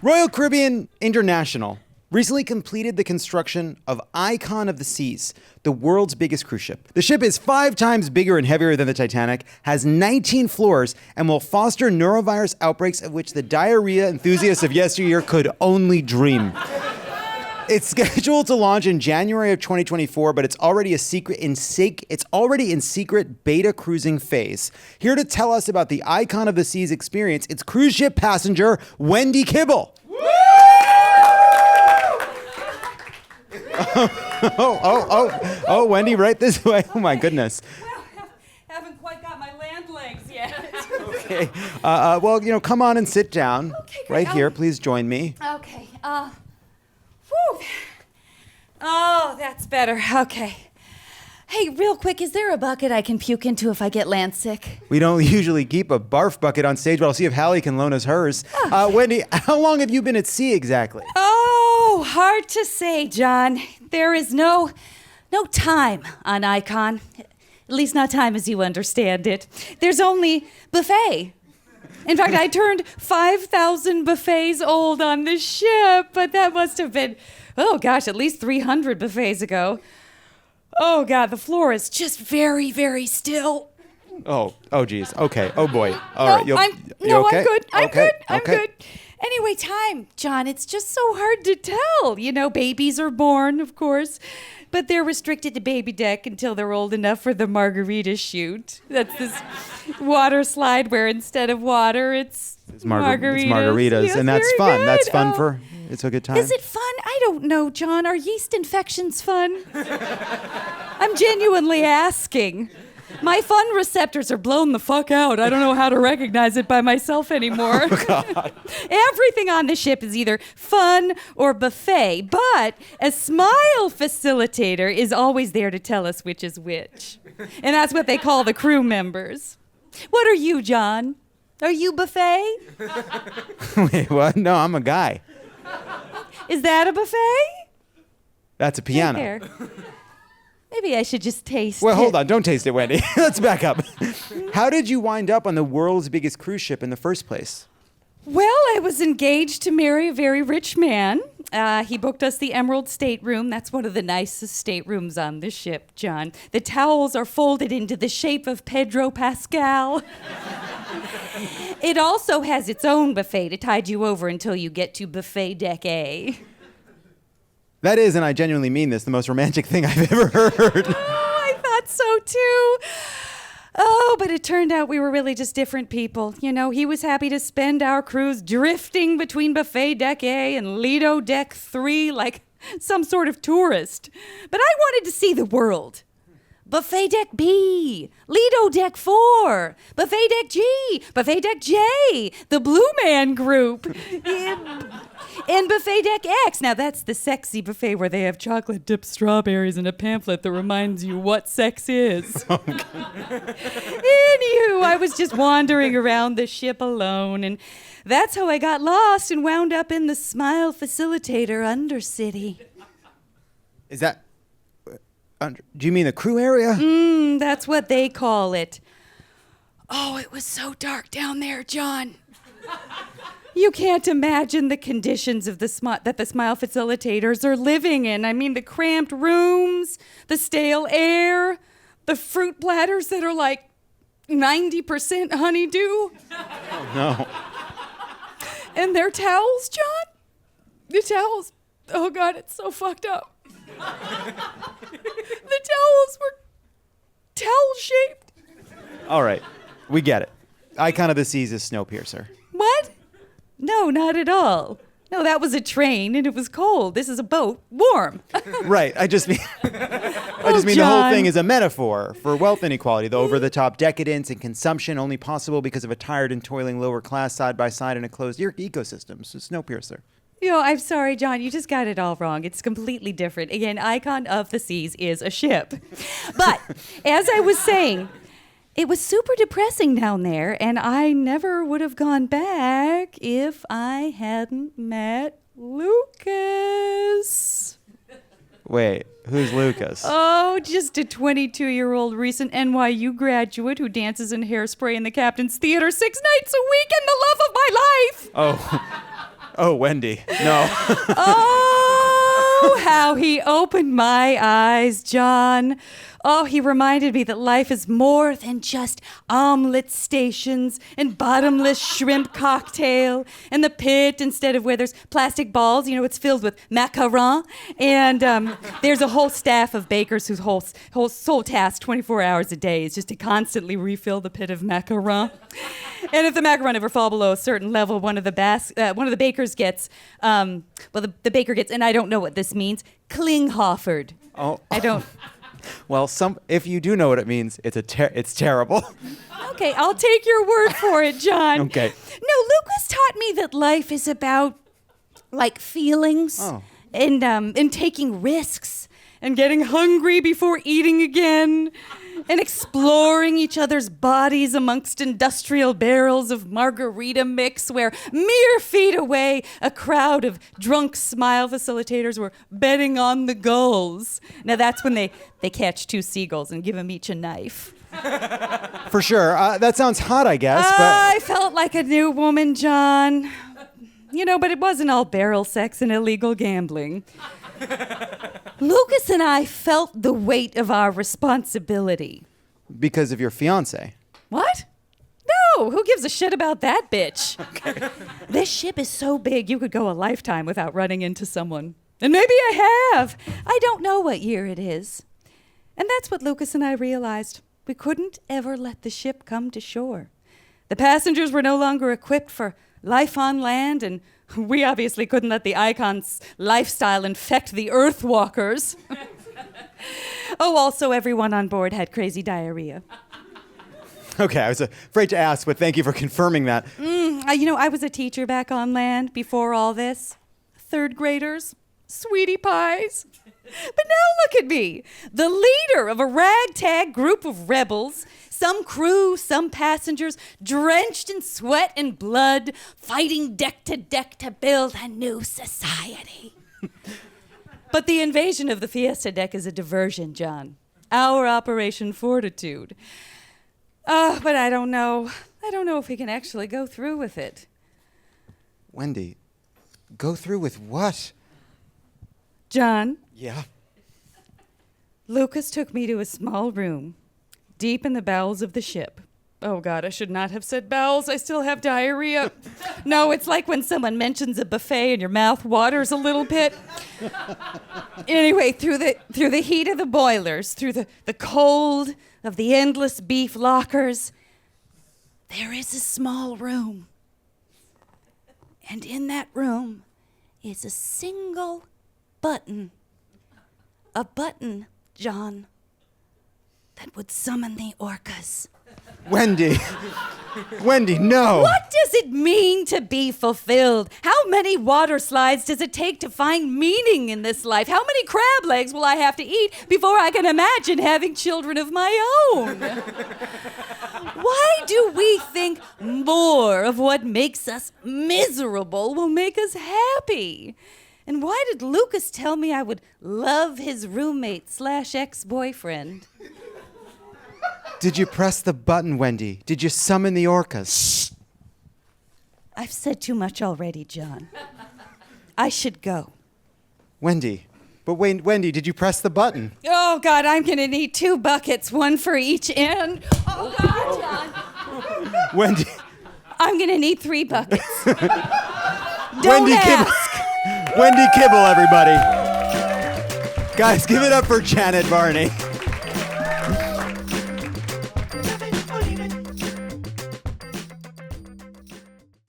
Royal Caribbean International recently completed the construction of Icon of the Seas, the world's biggest cruise ship. The ship is 5 times bigger and heavier than the Titanic, has 19 floors, and will foster norovirus outbreaks of which the diarrhea enthusiasts of yesteryear could only dream. It's scheduled to launch in January of 2024, but it's already in secret beta cruising phase. Here to tell us about the Icon of the Seas experience, it's cruise ship passenger Wendy Kibble. Oh, Wendy, right this way. Oh my goodness. Well, haven't quite got my land legs yet. Okay. Well, come on and sit down. Okay, great. Right here. Please join me. Okay. Whew. Oh, that's better. Okay. Hey, real quick, is there a bucket I can puke into if I get land sick? We don't usually keep a barf bucket on stage, but I'll see if Hallie can loan us hers. Wendy, how long have you been at sea exactly? Oh, hard to say, John. There is no time on Icon. At least not time as you understand it. There's only buffet. In fact, I turned 5,000 buffets old on the ship, but that must have been, at least 300 buffets ago. Oh, God, the floor is just very, very still. Oh, geez. Okay. Oh, boy. All right. I'm good. I'm Okay. good. Anyway, time, John, it's just so hard to tell. You know, babies are born, of course, but they're restricted to baby deck until they're old enough for the margarita shoot. That's this water slide where instead of water, it's margaritas. It's margaritas, Yes, and that's very fun. good. That's fun it's a good time. Is it fun? I don't know, John. Are yeast infections fun? I'm genuinely asking. My fun receptors are blown the fuck out. I don't know how to recognize it by myself anymore. Oh, God. Everything on the ship is either fun or buffet, but a smile facilitator is always there to tell us which is which. And that's what they call the crew members. What are you, John? Are you buffet? Wait, what? No, I'm a guy. Is that a buffet? That's a piano. Right there. Maybe I should just taste Well, it. hold on. Don't taste it, Wendy. Let's back up. How did you wind up on the world's biggest cruise ship in the first place? Well, I was engaged to marry a very rich man. He booked us the Emerald Stateroom. That's one of the nicest staterooms on the ship, John. The towels are folded into the shape of Pedro Pascal. It also has its own buffet to tide you over until you get to buffet deck A. That is, and I genuinely mean this, the most romantic thing I've ever heard. Oh, I thought so too. Oh, but it turned out we were really just different people. You know, he was happy to spend our cruise drifting between buffet deck A and Lido deck 3 like some sort of tourist. But I wanted to see the world. Buffet deck B, Lido deck 4, buffet deck G, buffet deck J, the Blue Man Group, and buffet deck X. Now that's the sexy buffet where they have chocolate dipped strawberries and a pamphlet that reminds you what sex is. Anywho, I was just wandering around the ship alone, and that's how I got lost and wound up in the Smile Facilitator Undercity. Is that... do you mean the crew area? That's what they call it. Oh, it was so dark down there, John. You can't imagine the conditions of that the Smile Facilitators are living in. I mean, the cramped rooms, the stale air, the fruit platters that are like 90% honeydew. Oh, no. And their towels, John? The towels. Oh, God, it's so fucked up. The towels were towel-shaped. All right. We get it. Icon of the Seas is Snowpiercer. What? No, not at all. No, that was a train, and it was cold. This is a boat, warm. Right. I just mean the whole thing is a metaphor for wealth inequality, the over-the-top decadence and consumption only possible because of a tired and toiling lower class side by side in a closed ecosystem. So Snowpiercer. You know, I'm sorry, John, you just got it all wrong. It's completely different. Again, Icon of the Seas is a ship. But as I was saying, it was super depressing down there, and I never would have gone back if I hadn't met Lucas. Wait, who's Lucas? Oh, just a 22-year-old recent NYU graduate who dances in Hairspray in the Captain's Theater 6 nights a week and the love of my life. Oh. Oh, Wendy, no. Oh, how he opened my eyes, John. Oh, he reminded me that life is more than just omelet stations and bottomless shrimp cocktail and the pit instead of where there's plastic balls. You know, it's filled with macaron. And there's a whole staff of bakers whose whole sole task 24 hours a day is just to constantly refill the pit of macaron. And if the macaron ever fall below a certain level, one of the bakers gets, the baker gets, and I don't know what this means, Klinghoffered. Oh. I don't... Well, if you do know what it means, it's terrible. Okay, I'll take your word for it, John. Okay. No, Lucas taught me that life is about, like, feelings and taking risks and getting hungry before eating again and exploring each other's bodies amongst industrial barrels of margarita mix where mere feet away a crowd of drunk smile facilitators were betting on the gulls. Now that's when they catch two seagulls and give them each a knife. For sure. That sounds hot, I guess. I felt like a new woman, John. You know, but it wasn't all barrel sex and illegal gambling. Lucas and I felt the weight of our responsibility. Because of your fiance. What? No, who gives a shit about that bitch? Okay. This ship is so big you could go a lifetime without running into someone. And maybe I have. I don't know what year it is. And that's what Lucas and I realized. We couldn't ever let the ship come to shore. The passengers were no longer equipped for life on land, and we obviously couldn't let the Icon's lifestyle infect the Earthwalkers. Oh, also everyone on board had crazy diarrhea. Okay, I was afraid to ask, but thank you for confirming that. I was a teacher back on land before all this. Third graders, sweetie pies. But now look at me, the leader of a ragtag group of rebels, some crew, some passengers, drenched in sweat and blood, fighting deck to build a new society. But the invasion of the Fiesta deck is a diversion, John. Our Operation Fortitude. But I don't know. I don't know if we can actually go through with it. Wendy, go through with what? John? Yeah? Lucas took me to a small room, deep in the bowels of the ship. Oh, God, I should not have said bowels. I still have diarrhea. No, it's like when someone mentions a buffet and your mouth waters a little bit. Anyway, through the heat of the boilers, through the cold of the endless beef lockers, there is a small room. And in that room is a single button. A button, John, that would summon the orcas. Wendy, no. What does it mean to be fulfilled? How many water slides does it take to find meaning in this life? How many crab legs will I have to eat before I can imagine having children of my own? Why do we think more of what makes us miserable will make us happy? And why did Lucas tell me I would love his roommate / ex-boyfriend? Did you press the button, Wendy? Did you summon the orcas? I've said too much already, John. I should go. Wendy, did you press the button? Oh, God, I'm going to need 2 buckets, one for each end. Oh, God, John. Wendy. I'm going to need 3 buckets. Don't Wendy ask. Wendy Kibble, everybody. Guys, give it up for Janet Varney.